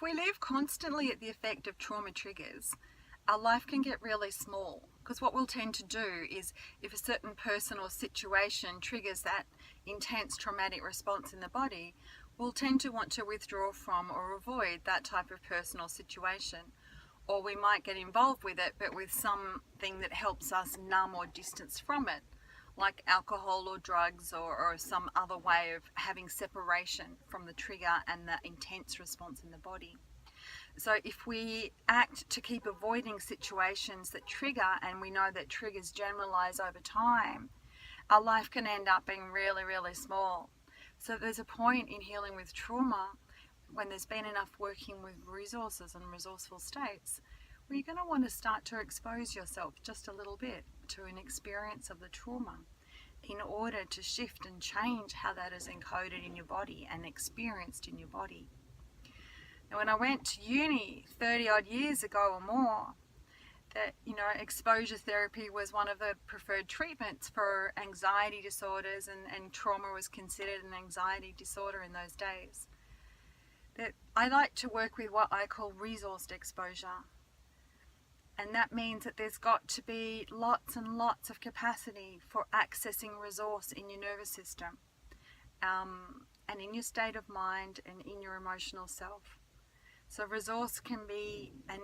we live constantly at the effect of trauma triggers, our life can get really small, because what we'll tend to do is, if a certain person or situation triggers that intense traumatic response in the body, we'll tend to want to withdraw from or avoid that type of person or situation. Or we might get involved with it, but with something that helps us numb or distance from it, like alcohol or drugs, or some other way of having separation from the trigger and the intense response in the body. So if we act to keep avoiding situations that trigger, and we know that triggers generalize over time, our life can end up being really, really small. So there's a point in healing with trauma, when there's been enough working with resources and resourceful states, where you're going to want to start to expose yourself just a little bit to an experience of the trauma in order to shift and change how that is encoded in your body and experienced in your body. Now, when I went to uni 30 odd years ago or more, that, exposure therapy was one of the preferred treatments for anxiety disorders, and trauma was considered an anxiety disorder in those days. That I like to work with what I call resourced exposure. And that means that there's got to be lots and lots of capacity for accessing resource in your nervous system, and in your state of mind and in your emotional self. So resource can be an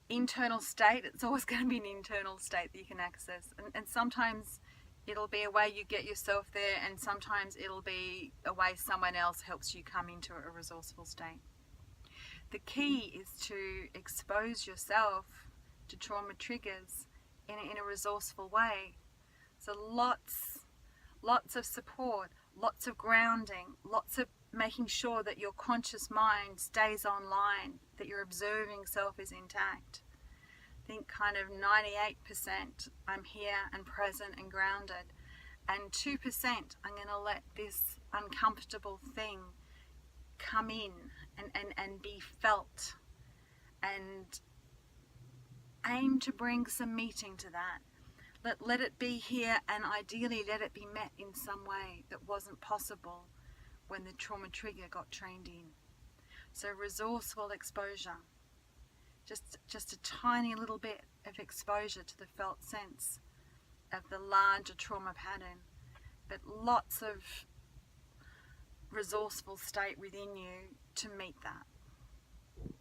internal state. It's always going to be an internal state that you can access. And sometimes it'll be a way you get yourself there, and sometimes it'll be a way someone else helps you come into a resourceful state. The key is to expose yourself to trauma triggers in a resourceful way. So lots of support, lots of grounding, lots of making sure that your conscious mind stays online, that your observing self is intact. I think kind of 98% I'm here and present and grounded, and 2% I'm going to let this uncomfortable thing come in and be felt, and aim to bring some meaning to that. Let it be here, and ideally let it be met in some way that wasn't possible when the trauma trigger got trained in. So resourceful exposure, just a tiny little bit of exposure to the felt sense of the larger trauma pattern, but lots of resourceful state within you to meet that.